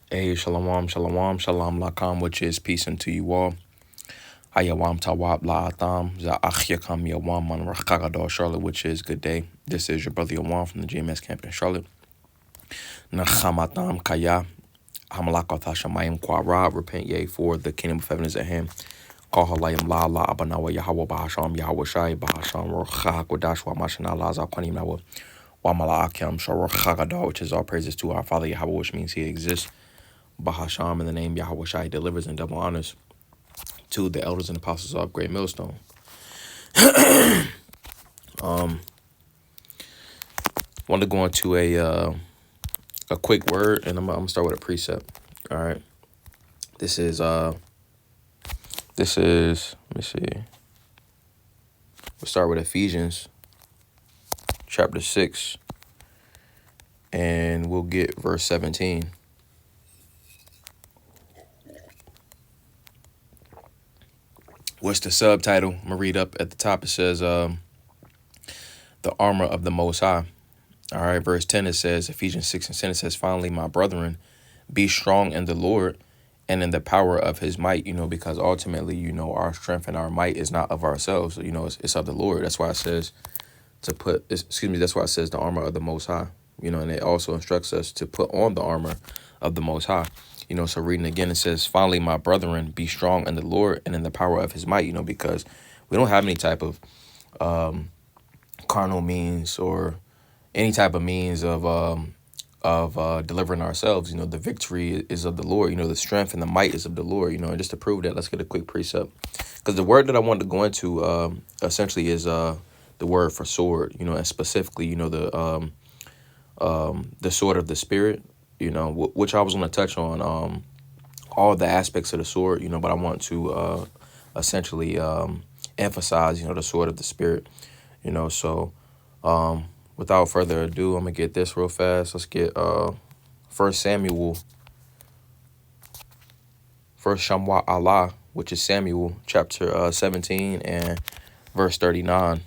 Hey, shalom, shalom, shalom lakam, which is peace unto you all. Hayawam tawab la'atam, za'achyakam yawam man rachagado Charlotte, which is good day. This is your brother Yawam from the GMS camp in Charlotte. Nachamatam kaya, hamalakot hashamayim kwara, repent ye, for the kingdom of heaven is at hand. Call halayim la abanawa Yahweh bahasham, Yahweh shai bahasham, rochahakodash wa mashana la zakwanim nawa, wa malaakim shorochagado, which is all praises to our Father Yahweh, which means he exists. Bahasham, in the name Yahweh Shai, delivers and double honors to the elders and apostles of Great Millstone. Want to go into a quick word, and I'm gonna start with a precept. All right, this is let me see. We'll start with Ephesians chapter 6, and we'll get verse 17. What's the subtitle? I'm gonna read up at the top. It says the armor of the Most High. All right, verse 10, it says, Ephesians 6 and 10, it says, finally, my brethren, be strong in the Lord and in the power of his might, because ultimately, our strength and our might is not of ourselves. It's of the Lord. That's why it says that's why it says the armor of the Most High, and it also instructs us to put on the armor of the Most High. So reading again, it says, finally, my brethren, be strong in the Lord and in the power of his might, because we don't have any type of carnal means or any type of means of delivering ourselves. The victory is of the Lord. The strength and the might is of the Lord. And just to prove that, let's get a quick precept, because the word that I wanted to go into essentially is the word for sword. And specifically, the sword of the spirit. Which I was going to touch on all the aspects of the sword. But I want to essentially emphasize the sword of the spirit. So. Without further ado, I'm going to get this real fast. Let's get 1 Samuel, 1 Shamwa Allah, which is Samuel, chapter 17 and verse 39.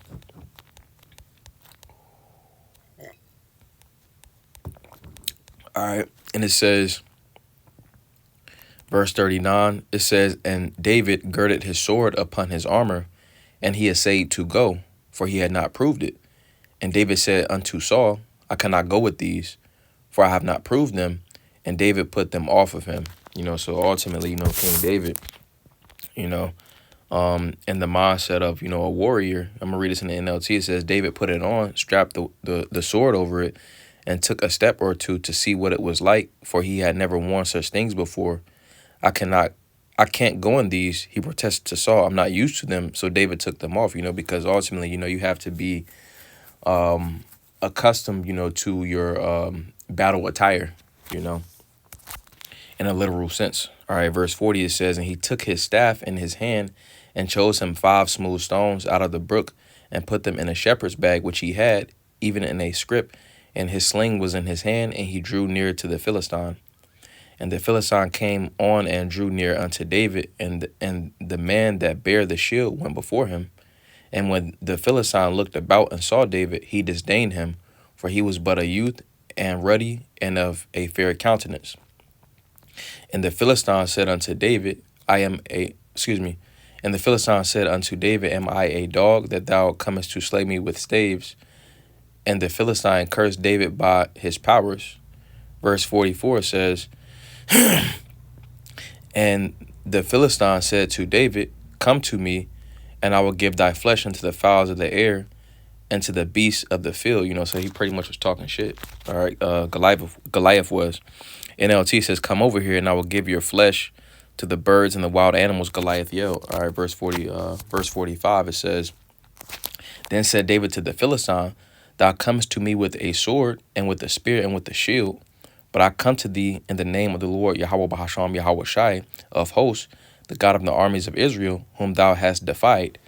All right, and it says, verse 39, it says, and David girded his sword upon his armor, and he essayed to go, for he had not proved it. And David said unto Saul, I cannot go with these, for I have not proved them. And David put them off of him. So ultimately, King David, in the mindset of, a warrior. I'm going to read this in the NLT. It says, David put it on, strapped the sword over it, and took a step or two to see what it was like, for he had never worn such things before. I can't go in these, he protested to Saul. I'm not used to them. So David took them off, because ultimately, you have to be accustomed, to your battle attire, in a literal sense. All right, verse 40, it says, and he took his staff in his hand and chose him 5 smooth stones out of the brook and put them in a shepherd's bag, which he had, even in a scrip, and his sling was in his hand, and he drew near to the Philistine. And the Philistine came on and drew near unto David, and the man that bare the shield went before him. And when the Philistine looked about and saw David, he disdained him, for he was but a youth and ruddy and of a fair countenance. And the Philistine said unto David, And the Philistine said unto David, am I a dog that thou comest to slay me with staves? And the Philistine cursed David by his powers. Verse 44 says, and the Philistine said to David, come to me, and I will give thy flesh unto the fowls of the air and to the beasts of the field. So he pretty much was talking shit. All right. Goliath was. NLT says, come over here and I will give your flesh to the birds and the wild animals. Goliath yelled. All right. Verse 45, it says, then said David to the Philistine, thou comest to me with a sword and with a spear and with a shield. But I come to thee in the name of the Lord, Yahweh Bahasham, Yahweh Shai of hosts, the God of the armies of Israel, whom thou hast defied.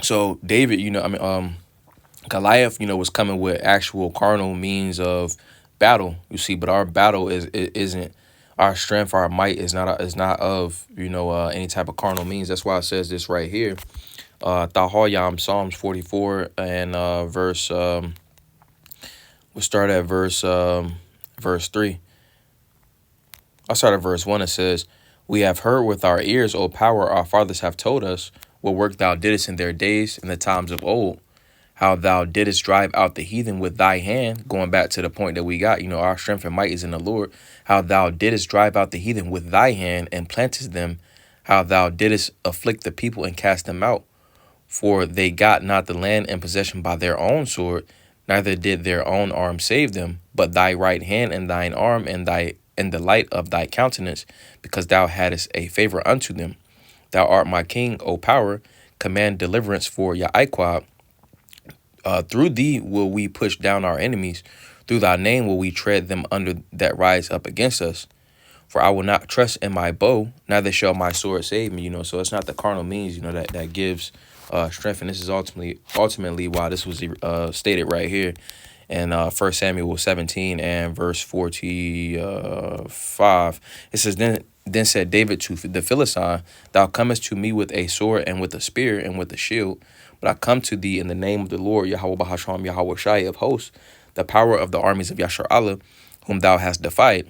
So David, Goliath, was coming with actual carnal means of battle, but our battle isn't our strength, our might is not of, any type of carnal means. That's why it says this right here. Tahoyam, Psalms 44 and verse We'll start at verse 3. I'll start at verse 1. It says, "We have heard with our ears, O power, our fathers have told us what work thou didst in their days, in the times of old, how thou didst drive out the heathen with thy hand." Going back to the point that we got, our strength and might is in the Lord. How thou didst drive out the heathen with thy hand and plantest them, how thou didst afflict the people and cast them out. For they got not the land in possession by their own sword, neither did their own arm save them, but thy right hand and thine arm and the light of thy countenance, because thou hadst a favor unto them. Thou art my king, O power. Command deliverance for Yahweh. Through thee will we push down our enemies. Through thy name will we tread them under that rise up against us. For I will not trust in my bow, neither shall my sword save me. So it's not the carnal means, that gives strength. And this is ultimately why this was stated right here in 1 Samuel 17 and verse 45. It says, then said David to the Philistine, thou comest to me with a sword and with a spear and with a shield, but I come to thee in the name of the Lord, Yahweh Bahasham, Yahweh Shai of hosts, the power of the armies of Yashar Allah, whom thou hast defied.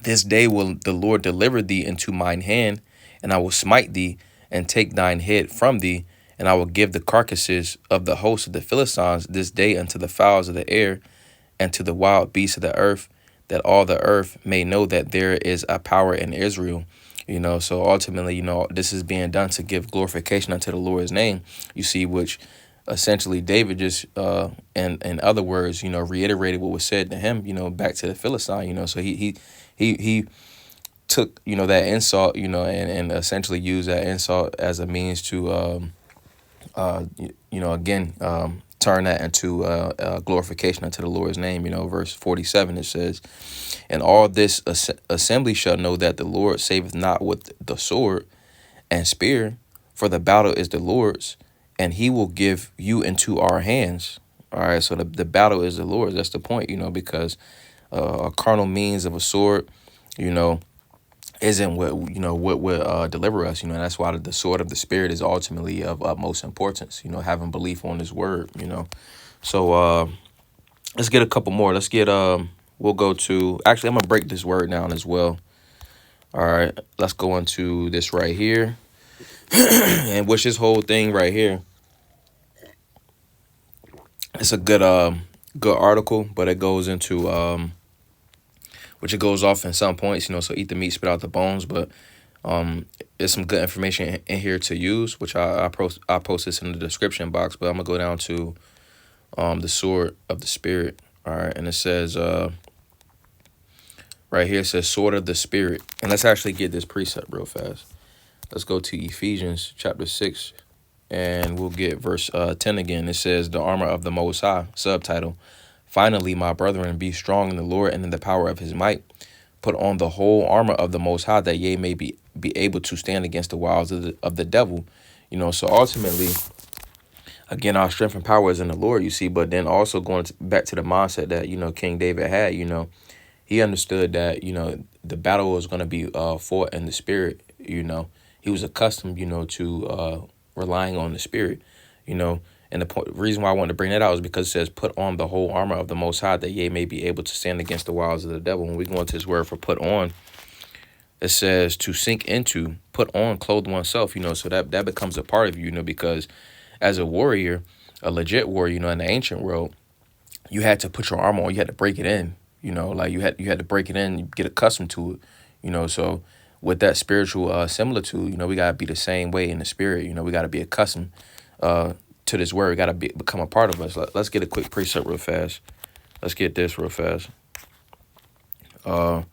This day will the Lord deliver thee into mine hand, and I will smite thee and take thine head from thee, and I will give the carcasses of the host of the Philistines this day unto the fowls of the air and to the wild beasts of the earth, that all the earth may know that there is a power in Israel. So ultimately, this is being done to give glorification unto the Lord's name, which essentially David just, in other words, reiterated what was said to him, back to the Philistine, so he took, that insult, and essentially used that insult as a means to, again, turn that into glorification unto the Lord's name. Verse 47, it says, "And all this assembly shall know that the Lord saveth not with the sword and spear, for the battle is the Lord's, and he will give you into our hands." All right, so the battle is the Lord's. That's the point, because a carnal means of a sword, you know, isn't what would deliver us. And that's why the sword of the spirit is ultimately of utmost importance. Having belief on His word. So let's get a couple more. Let's get we'll go to, actually I'm gonna break this word down as well. All right, let's go into this right here, and which this whole thing right here. It's a good article, but it goes into which it goes off in some points, so eat the meat, spit out the bones. But there's some good information in here to use, which I post this in the description box. But I'm gonna go down to the sword of the spirit. All right, and it says right here, it says sword of the spirit. And let's actually get this precept real fast. Let's go to Ephesians chapter 6, and we'll get verse 10 again. It says, "The armor of the Most High," subtitle, "Finally, my brethren, be strong in the Lord and in the power of His might. Put on the whole armor of the Most High, that ye may be able to stand against the wiles of the devil." So ultimately, again, our strength and power is in the Lord, but then also going back to the mindset that, King David had, he understood that, the battle was going to be fought in the spirit. He was accustomed, to relying on the spirit, and the reason why I wanted to bring that out is because it says, "Put on the whole armor of the Most High, that ye may be able to stand against the wiles of the devil." When we go into this word for put on, it says to sink into, put on, clothe oneself, so that becomes a part of you, because as a warrior, a legit warrior, in the ancient world, you had to put your armor on, you had to break it in, like you had to break it in, get accustomed to it, so with that spiritual similitude, we got to be the same way in the spirit, we got to be accustomed to this word, got to become a part of us. Let's get a quick precept real fast. Let's get this real fast. 2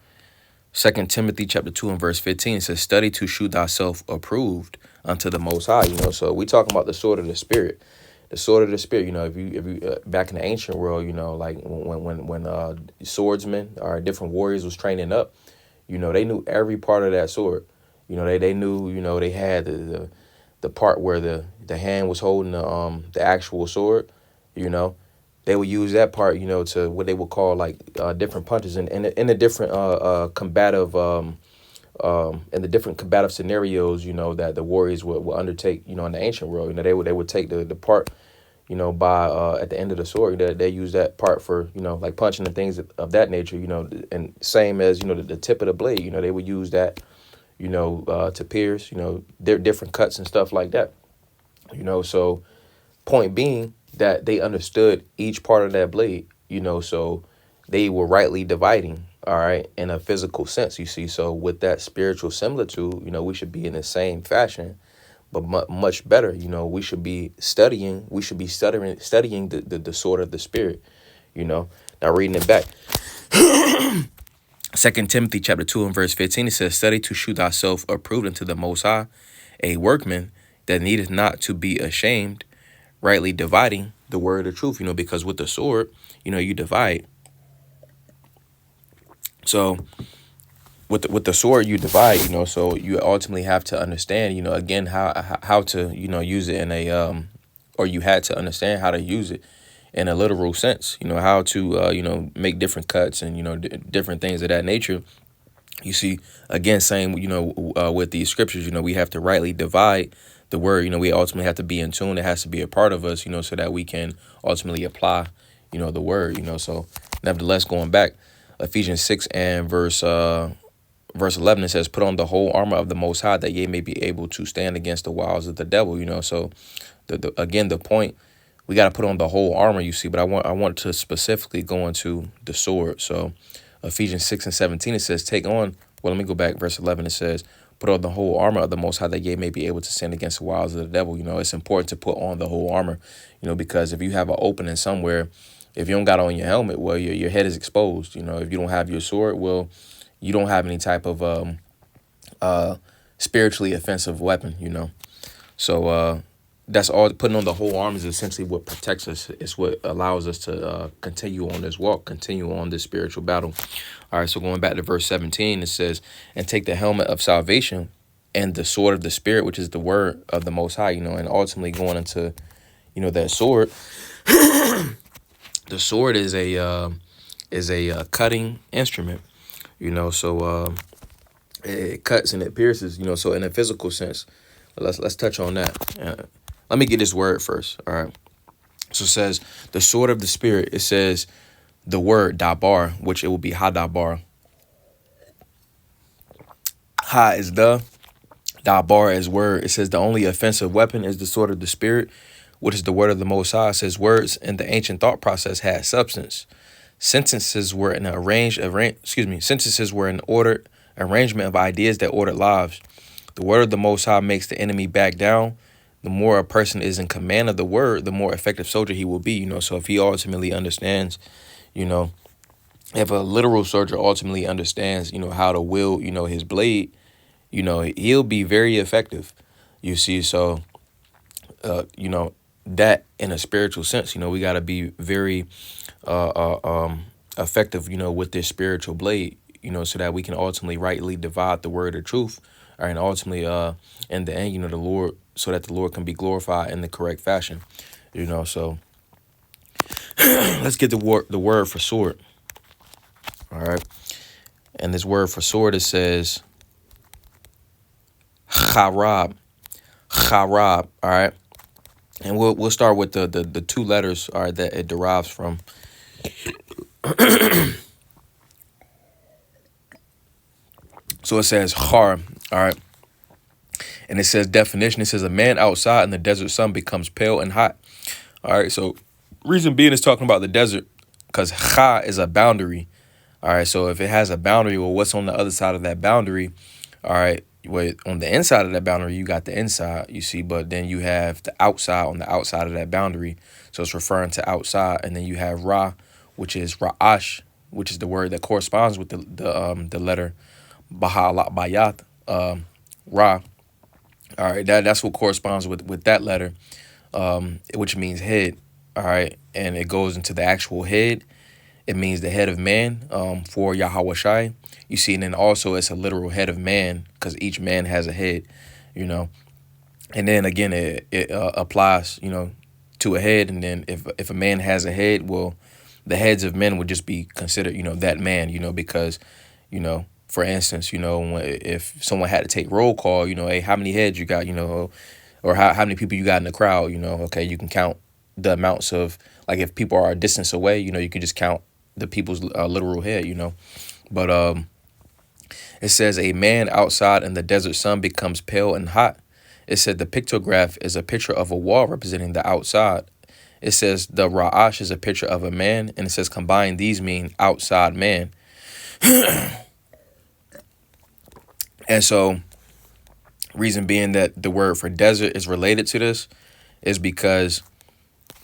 Timothy chapter 2 and verse 15, it says, "Study to shew thyself approved unto the Most High." So we talking about the sword of the spirit. The sword of the spirit, if you back in the ancient world, like when swordsmen or different warriors was training up, they knew every part of that sword. They knew, they had the part where the hand was holding the actual sword. They would use that part, to what they would call like different punches and in the different combative in the different combative scenarios, that the warriors would undertake, in the ancient world. They would take the part, by at the end of the sword, they use that part for, like punching and things of that nature, and same as, the tip of the blade, they would use that, to pierce, their different cuts and stuff like that, so point being that they understood each part of that blade, so they were rightly dividing, all right, in a physical sense, you see. So with that spiritual similitude, we should be in the same fashion, but much better, we should be studying the sword of the spirit, now reading it back. Second Timothy chapter 2 and verse 15, it says, study to shew thyself approved unto the Most High, a workman that needeth not to be ashamed, rightly dividing the word of truth, because with the sword, you divide. So with the sword you divide, so you ultimately have to understand, again, how to, use it in a, or you had to understand how to use it in a literal sense, how to, make different cuts and, different things of that nature. You see, again, same, with these scriptures, we have to rightly divide the word. We ultimately have to be in tune. It has to be a part of us, so that we can ultimately apply, the word, so nevertheless, going back, Ephesians 6 and verse 11, it says, put on the whole armor of the Most High, that ye may be able to stand against the wiles of the devil, so again, the point, we got to put on the whole armor, you see, but I want to specifically go into the sword. So Ephesians 6 and 17, it says, take on, well, let me go back, verse 11, it says, put on the whole armor of the Most High, that ye may be able to stand against the wiles of the devil. It's important to put on the whole armor, because if you have an opening somewhere, if you don't got on your helmet, well, your head is exposed. If you don't have your sword, well, you don't have any type of spiritually offensive weapon, So that's all. Putting on the whole armor is essentially what protects us. It's what allows us to continue on this walk, continue on this spiritual battle. All right, so going back to verse 17, it says, and take the helmet of salvation and the sword of the Spirit, which is the word of the Most High, and ultimately going into, that sword. The sword is a cutting instrument, so it cuts and it pierces, so in a physical sense. Let's touch on that. Let me get this word first. All right. So it says the sword of the Spirit. It says the word dabar, which it will be hadabar. Ha is the, dabar is word. It says the only offensive weapon is the sword of the Spirit, which is the word of the Most High. It says words in the ancient thought process had substance. Sentences were an sentences were an ordered arrangement of ideas that ordered lives. The word of the Most High makes the enemy back down. The more a person is in command of the word, the more effective soldier he will be, So if he ultimately understands, if a literal soldier ultimately understands, how to wield, his blade, he'll be very effective, you see. So, that in a spiritual sense, we got to be very effective, with this spiritual blade, so that we can ultimately rightly divide the word of truth. All right, and ultimately, in the end, the Lord, so that the Lord can be glorified in the correct fashion, So let's get the word for sword. All right, and this word for sword, it says charab, charab. All right, and we'll start with the two letters, all right, that it derives from. So it says char. All right. And it says definition. It says a man outside in the desert sun becomes pale and hot. All right. So reason being is talking about the desert because cha is a boundary. All right. So if it has a boundary, well, what's on the other side of that boundary? All right. Well, on the inside of that boundary, you got the inside, you see, but then you have the outside on the outside of that boundary. So it's referring to outside. And then you have ra, which is ra'ash, which is the word that corresponds with the letter bayat, ra. All right, that's what corresponds with that letter, which means head. All right, and it goes into the actual head. It means the head of man, for Yahweh Shai. You see, and then also it's a literal head of man because each man has a head, And then again, it applies, to a head. And then if a man has a head, well, the heads of men would just be considered, that man, because, for instance, if someone had to take roll call, hey, how many heads you got, or how many people you got in the crowd, okay, you can count the amounts of, like, if people are a distance away, you can just count the people's literal head. But it says a man outside in the desert sun becomes pale and hot. It said the pictograph is a picture of a wall representing the outside. It says the Ra'ash is a picture of a man, and it says combined these mean outside man. And so, reason being that the word for desert is related to this is because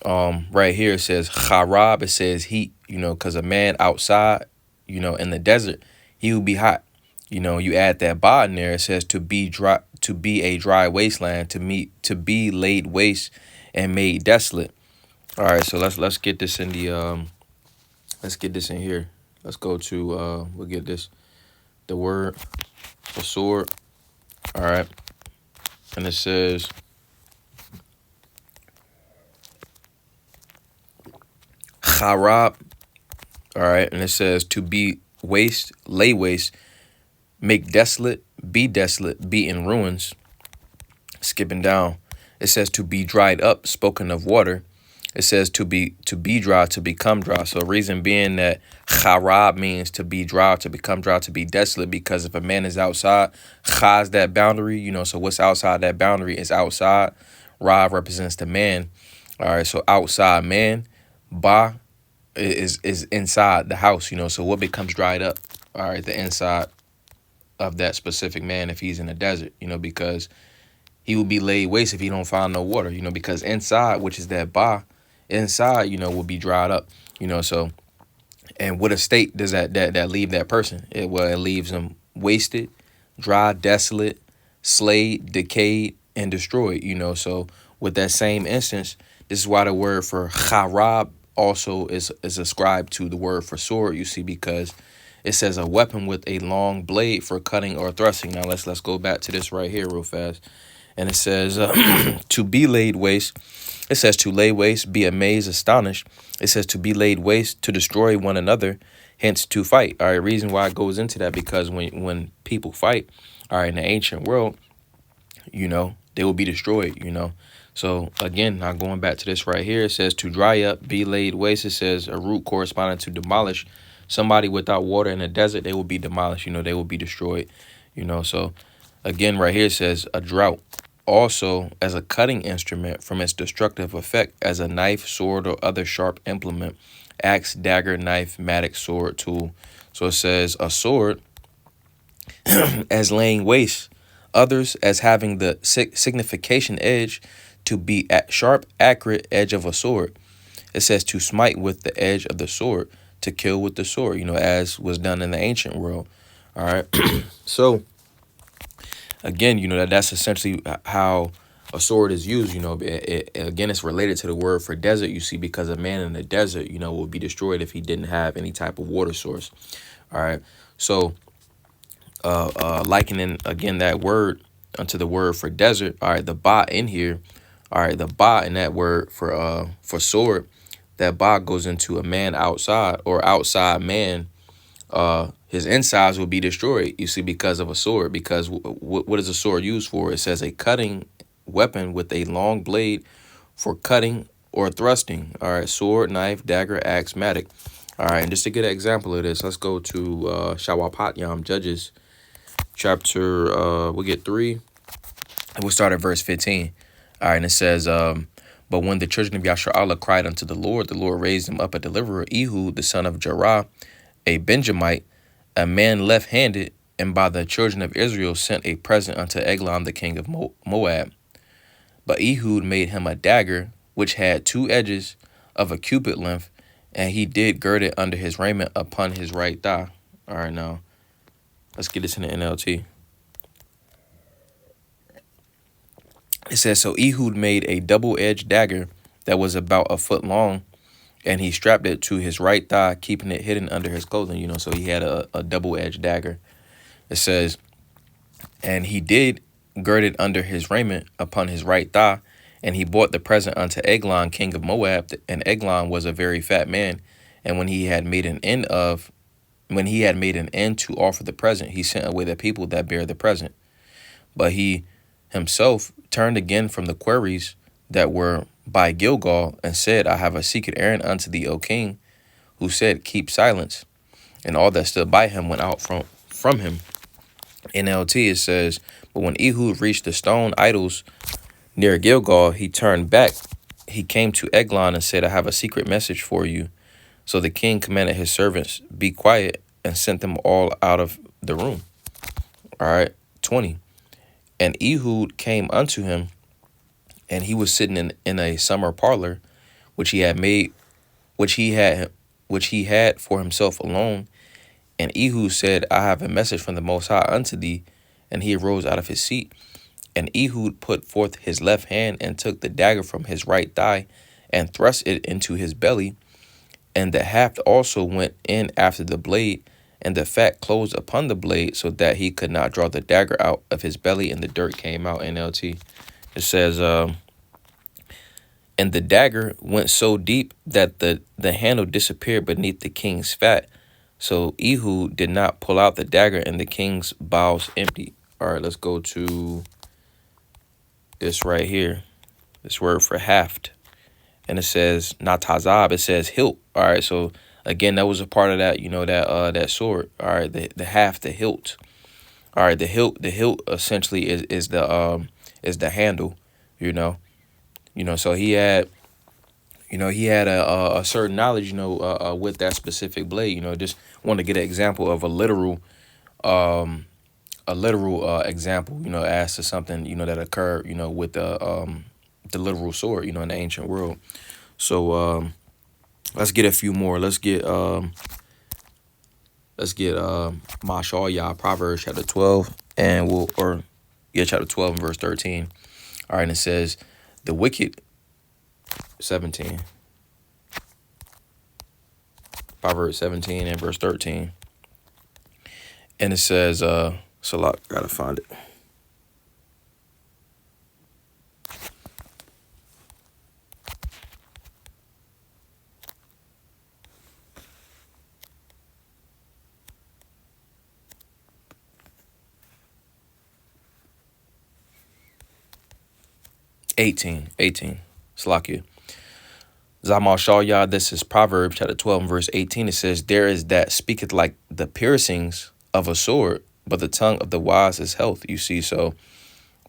right here it says charab, it says heat, because a man outside, in the desert, he will be hot. You add that ba in there, it says to be dry, to be a dry wasteland, to be laid waste and made desolate. All right, so let's get this in the let's get this in here. Let's go to we'll get this, the word for sword. All right, and it says charab. All right, and it says to be waste, lay waste, make desolate, be in ruins. Skipping down, it says to be dried up, spoken of water. It says to be dry, to become dry. So reason being that charab means to be dry, to become dry, to be desolate, because if a man is outside, cha is that boundary, so what's outside that boundary is outside. Ra represents the man. All right, so outside man, ba is inside the house, so what becomes dried up? All right, the inside of that specific man if he's in the desert, because he will be laid waste if he don't find no water, because inside, which is that ba, inside, will be dried up, so, and what a state does that leave that person? It leaves them wasted, dry, desolate, slayed, decayed, and destroyed, so with that same instance, this is why the word for charab also is ascribed to the word for sword, you see, because it says a weapon with a long blade for cutting or thrusting. Now let's go back to this right here real fast. And it says to be laid waste. It says to lay waste, be amazed, astonished. It says to be laid waste, to destroy one another, hence to fight. All right, reason why it goes into that, because when people fight, all right, in the ancient world, they will be destroyed, So again, now going back to this right here, it says to dry up, be laid waste. It says a root corresponding to demolish. Somebody without water in the desert, they will be demolished, they will be destroyed, So again, right here it says a drought. Also, as a cutting instrument from its destructive effect, as a knife, sword, or other sharp implement, axe, dagger, knife, mattock, sword, tool. So it says a sword as laying waste, others as having the signification edge, to be at sharp, accurate edge of a sword. It says to smite with the edge of the sword, to kill with the sword, as was done in the ancient world. All right. So again, that's essentially how a sword is used. Again, it's related to the word for desert, you see, because a man in the desert, will be destroyed if he didn't have any type of water source. All right. So likening again that word unto the word for desert. All right, the ba in here. All right, the ba in that word for sword, that ba goes into a man outside, or outside man. His insides will be destroyed, you see, because of a sword. Because what is a sword used for? It says a cutting weapon with a long blade for cutting or thrusting. All right, sword, knife, dagger, axe, mattock. All right, and just to get an example of this, let's go to Shawapatyam, Judges, chapter, we'll get 3, and we'll start at verse 15. All right, and it says, but when the children of Yasharallah cried unto the Lord raised him up a deliverer, Ehud, the son of Jerah, a Benjamite, a man left-handed, and by the children of Israel sent a present unto Eglon, the king of Moab. But Ehud made him a dagger, which had 2 edges of a cubit length, and he did gird it under his raiment upon his right thigh. All right, now, let's get this in the NLT. It says, so Ehud made a double-edged dagger that was about a foot long, and he strapped it to his right thigh, keeping it hidden under his clothing, so he had a double-edged dagger. It says, and he did gird it under his raiment upon his right thigh, and he brought the present unto Eglon, king of Moab, and Eglon was a very fat man, and when he had made an end to offer the present, he sent away the people that bare the present. But he himself turned again from the quarries that were by Gilgal and said, I have a secret errand unto thee, O king, who said, keep silence. And all that stood by him went out from him. NLT, it says, but when Ehud reached the stone idols near Gilgal, he turned back. He came to Eglon and said, I have a secret message for you. So the king commanded his servants, be quiet, and sent them all out of the room. All right, 20. And Ehud came unto him, and he was sitting in a summer parlor, which he had made, which he had for himself alone. And Ehud said, I have a message from the Most High unto thee. And he arose out of his seat. And Ehud put forth his left hand and took the dagger from his right thigh and thrust it into his belly. And the haft also went in after the blade, and the fat closed upon the blade, so that he could not draw the dagger out of his belly, and the dirt came out. NLT. It says, and the dagger went so deep that the handle disappeared beneath the king's fat. So Ehud did not pull out the dagger, and the king's bowels emptied. All right, let's go to this right here. This word for haft. And it says not tazab, it says hilt. All right, so again, that was a part of that, that sword. All right, the haft, the hilt. All right, the hilt essentially is the handle, you know. So he had a certain knowledge, with that specific blade. Just want to get an example of a literal example, as to something, that occurred, with the literal sword, in the ancient world. So let's get a few more. Let's get Mashal Yah, Proverbs chapter 12, and chapter 12 and verse 13. All right, and it says, the wicked, 17. Proverbs 17 and verse 13. And it says, Salah, gotta find it. Eighteen. Salakia. Zamal Shalyah, this is Proverbs chapter 12 and verse 18. It says, there is that speaketh like the piercings of a sword, but the tongue of the wise is health. You see, so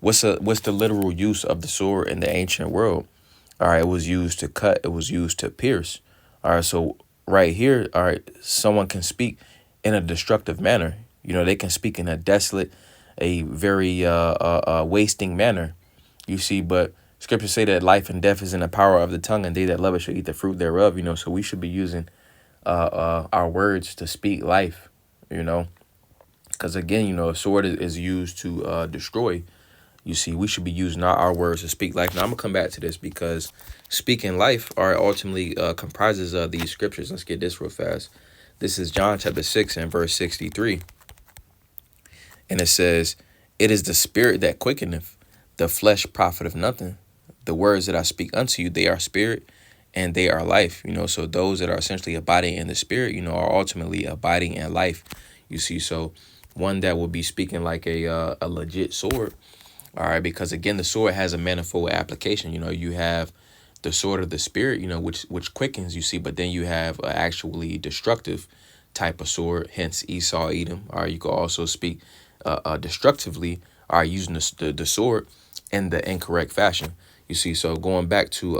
what's the literal use of the sword in the ancient world? All right, it was used to cut, it was used to pierce. All right, so right here, all right, someone can speak in a destructive manner. They can speak in a desolate, a very wasting manner. You see, but scriptures say that life and death is in the power of the tongue, and they that love it shall eat the fruit thereof. So we should be using our words to speak life. Because again, a sword is used to destroy. You see, we should be using our words to speak life. Now I'm gonna come back to this because speaking life ultimately comprises of these scriptures. Let's get this real fast. This is John chapter 6 and verse 63, and it says, "It is the spirit that quickeneth; the flesh profiteth nothing. The words that I speak unto you, they are spirit and they are life." So those that are essentially abiding in the spirit, are ultimately abiding in life. You see, so one that will be speaking like a legit sword. All right, because again, the sword has a manifold application. You have the sword of the spirit, which quickens, you see, but then you have an actually destructive type of sword, hence Esau, Edom. All right, you can also speak destructively, all right, using the sword in the incorrect fashion. You see, so going back to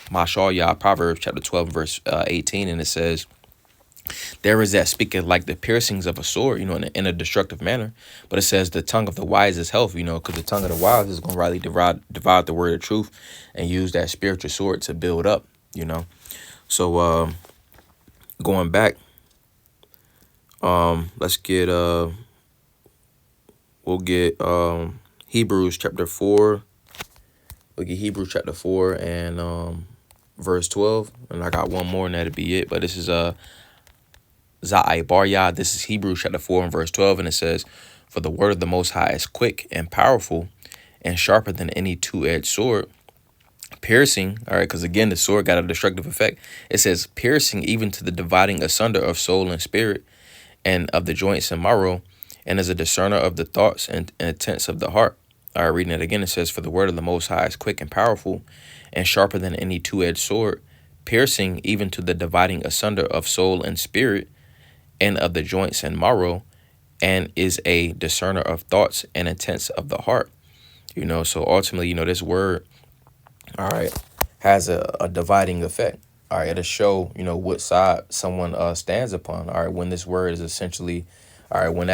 Mashal Yah, Proverbs chapter 12, verse 18, and it says, there is that speaketh like the piercings of a sword, in a destructive manner. But it says the tongue of the wise is health, because the tongue of the wise is going to rightly divide the word of truth and use that spiritual sword to build up, So going back, let's get, we'll get Hebrews chapter 4. We'll get Hebrews chapter 4 and verse 12. And I got one more and that'll be it. But this is Za'ai Bar Yah. This is Hebrews chapter 4 and verse 12. And it says, for the word of the Most High is quick and powerful and sharper than any two-edged sword, piercing. All right, because again, the sword got a destructive effect. It says piercing even to the dividing asunder of soul and spirit and of the joints and marrow, and is a discerner of the thoughts and intents of the heart. All right, reading it again, it says, "For the word of the Most High is quick and powerful, and sharper than any two-edged sword, piercing even to the dividing asunder of soul and spirit, and of the joints and marrow, and is a discerner of thoughts and intents of the heart." So ultimately, this word, all right, has a dividing effect. All right, it'll show, what side someone stands upon. All right, when this word is essentially, all right, when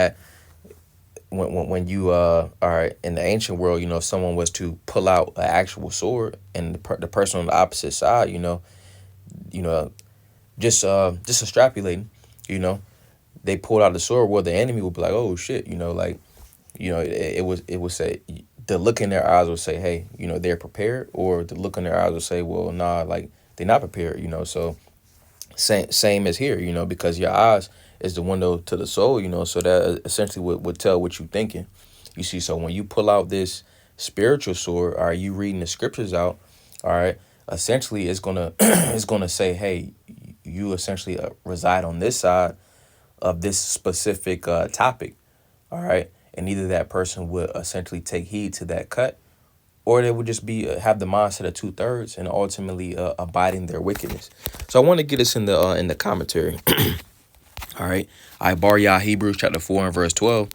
you all right, in the ancient world, if someone was to pull out an actual sword, and the person on the opposite side, you know just extrapolating, you know they pulled out the sword, well, the enemy would be like, oh shit, like, it would say, the look in their eyes would say, hey, they're prepared, or the look in their eyes would say, well, nah, like, they're not prepared. So same as here, because your eyes is the window to the soul, so that essentially would tell what you thinking. You see, so when you pull out this spiritual sword, are you reading the scriptures out? All right, essentially it's gonna it's gonna say, hey, you essentially reside on this side of this specific topic. All right, and either that person would essentially take heed to that cut, or they would just be have the mindset of 2/3 and ultimately abiding their wickedness. So I want to get us in the commentary. All right, I bar Yah, Hebrews chapter 4 and verse 12.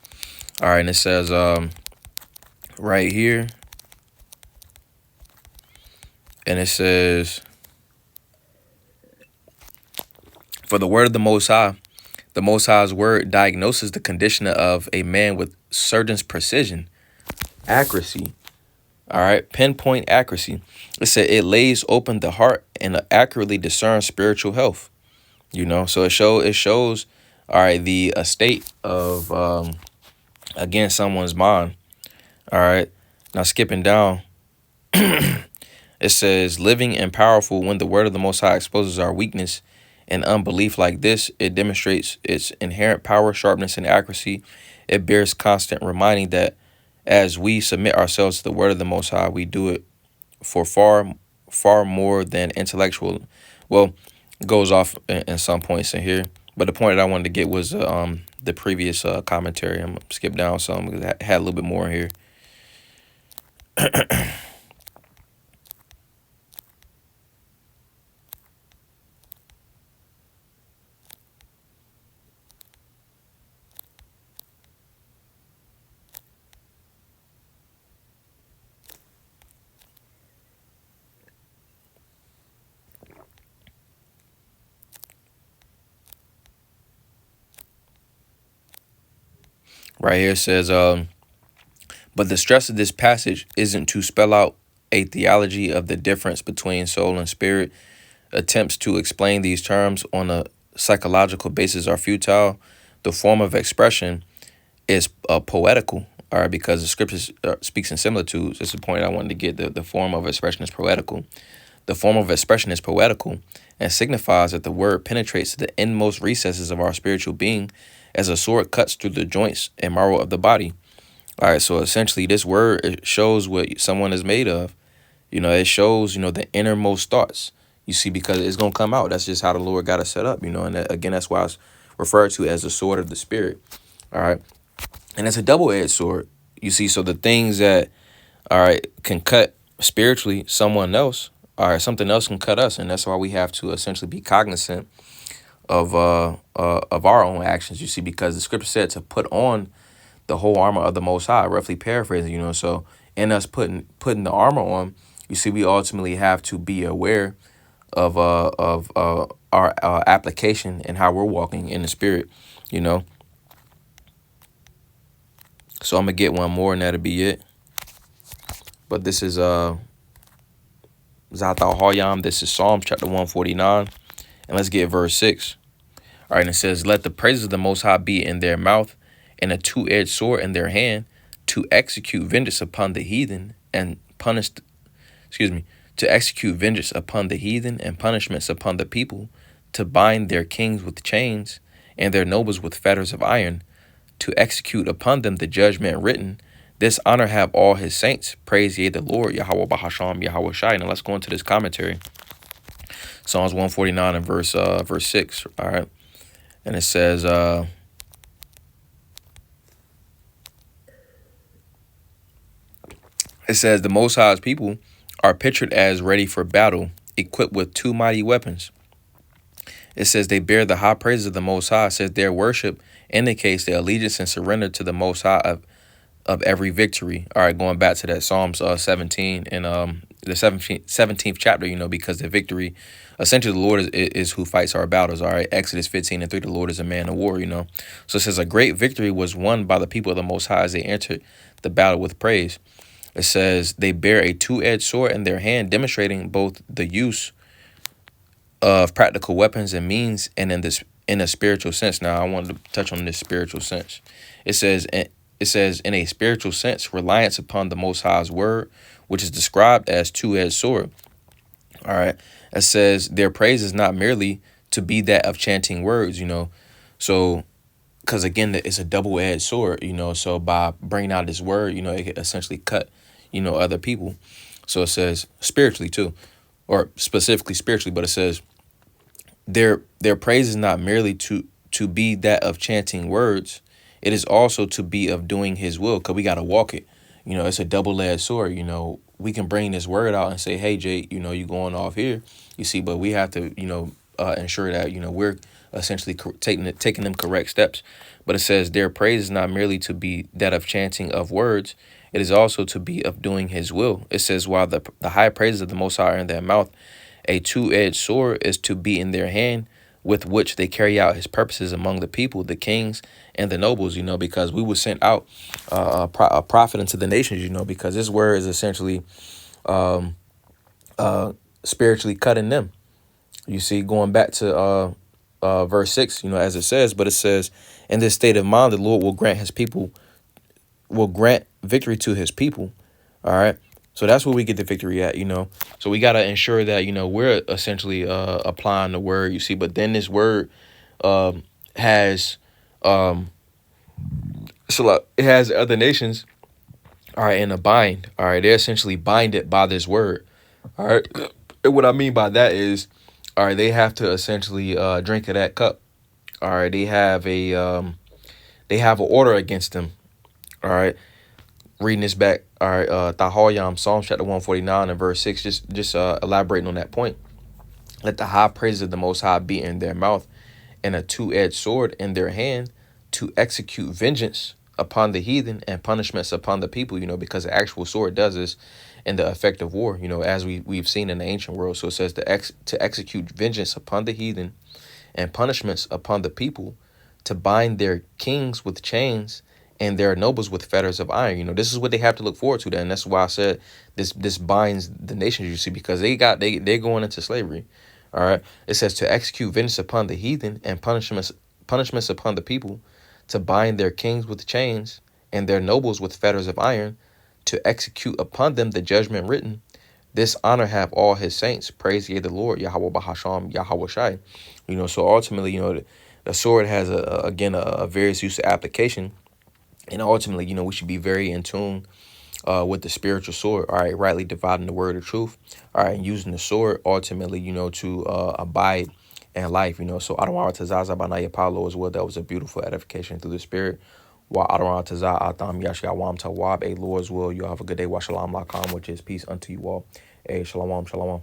All right, and it says right here, and it says, "For the word of the Most High's word diagnoses the condition of a man with certain precision, accuracy." All right, pinpoint accuracy. It said it lays open the heart and accurately discerns spiritual health. So it shows, all right, the state of again, someone's mind. All right, now skipping down, it says, living and powerful. When the word of the Most High exposes our weakness and unbelief like this, it demonstrates its inherent power, sharpness, and accuracy. It bears constant reminding that as we submit ourselves to the word of the Most High, we do it for far more than intellectual. Well, it goes off in some points in here, but the point that I wanted to get was the previous commentary. I'm gonna skip down some because I had a little bit more in here. Right here it says, but the stress of this passage isn't to spell out a theology of the difference between soul and spirit. Attempts to explain these terms on a psychological basis are futile. The form of expression is poetical, all right, because the scripture speaks in similitudes. That's the point I wanted to get. The form of expression is poetical. The form of expression is poetical and signifies that the word penetrates to the inmost recesses of our spiritual being as a sword cuts through the joints and marrow of the body. All right, so essentially this word, it shows what someone is made of. It shows, the innermost thoughts. You see, because it's going to come out. That's just how the Lord got it set up, and again, that's why it's referred to as the sword of the spirit. All right. And it's a double-edged sword. You see, so the things that, all right, can cut spiritually someone else, all right, something else can cut us. And that's why we have to essentially be cognizant of our own actions, you see, because the scripture said to put on the whole armor of the Most High, roughly paraphrasing, so in us putting the armor on, you see, we ultimately have to be aware of our application and how we're walking in the spirit, So I'm gonna get one more and that'll be it. But this is Zathal Hayyam. This is Psalms chapter 149. And let's get verse 6. All right, and it says, let the praises of the Most High be in their mouth and a two-edged sword in their hand to execute vengeance upon the heathen and to execute vengeance upon the heathen and punishments upon the people, to bind their kings with chains and their nobles with fetters of iron, to execute upon them the judgment written. This honor have all his saints. Praise ye the Lord, Yahweh Bahasham, Yahweh Shai. Now let's go into this commentary. Psalms 149 and verse 6. All right. And it says, It says the Most High's people are pictured as ready for battle, equipped with two mighty weapons. It says they bear the high praises of the Most High. It says their worship indicates their allegiance and surrender to the Most High of every victory. All right, going back to that Psalms 17 and the 17th chapter, because the victory, essentially the Lord is who fights our battles. All right, Exodus 15:3, the Lord is a man of war. So it says a great victory was won by the people of the Most High as they entered the battle with praise. It says they bear a two-edged sword in their hand, demonstrating both the use of practical weapons and means, and in a spiritual sense. Now, I wanted to touch on this spiritual sense. It says in a spiritual sense, reliance upon the Most High's word, which is described as two-edged sword. All right. It says their praise is not merely to be that of chanting words. So, because again, it's a double-edged sword. So by bringing out this word, it could essentially cut, other people. So it says spiritually too, or specifically spiritually, but it says their praise is not merely to be that of chanting words. It is also to be of doing his will, because we got to walk it. It's a double-edged sword. We can bring this word out and say, hey, Jay, you going off here, you see, but we have to, ensure that, we're essentially taking them correct steps. But it says their praise is not merely to be that of chanting of words. It is also to be of doing his will. It says, while the high praises of the Most High are in their mouth, a two-edged sword is to be in their hand, with which they carry out his purposes among the people, the kings, and the nobles, because we were sent out a prophet into the nations, because this word is essentially spiritually cutting them. You see, going back to verse 6, as it says, but it says, in this state of mind, the Lord will grant victory to his people. All right. So that's where we get the victory at, So we got to ensure that, we're essentially applying the word, you see. But then this word has it has other nations, all right, in a bind. All right. They're essentially binded by this word. All right. And what I mean by that is, all right, they have to essentially drink of that cup. All right. They have an order against them. All right. Reading this back, all right, Tahoyam, Psalms chapter 149 and verse 6, just elaborating on that point. Let the high praises of the Most High be in their mouth, and a two-edged sword in their hand, to execute vengeance upon the heathen and punishments upon the people, because the actual sword does this in the effect of war, as we've seen in the ancient world. So it says to execute vengeance upon the heathen and punishments upon the people, to bind their kings with chains and their nobles with fetters of iron. This is what they have to look forward to. Then that's why I said this binds the nations, you see, because they're going into slavery. All right. It says to execute vengeance upon the heathen and punishments upon the people, to bind their kings with chains and their nobles with fetters of iron, to execute upon them the judgment written. This honor have all his saints. Praise ye the Lord, Yahweh Bahasham, Yahweh Shai. So ultimately, the sword has a various use of application. And ultimately, we should be very in tune with the spiritual sword. All right, rightly dividing the word of truth. All right, and using the sword ultimately, to abide in life. So Adonai Tazaza Banaya Paulo as well. That was a beautiful edification through the spirit. Wa Adonai Tazah Atam Yashawam Tawab. A Lord's will. You all have a good day. Wa Shalom Lakam, which is peace unto you all. A Shalom, Shalom.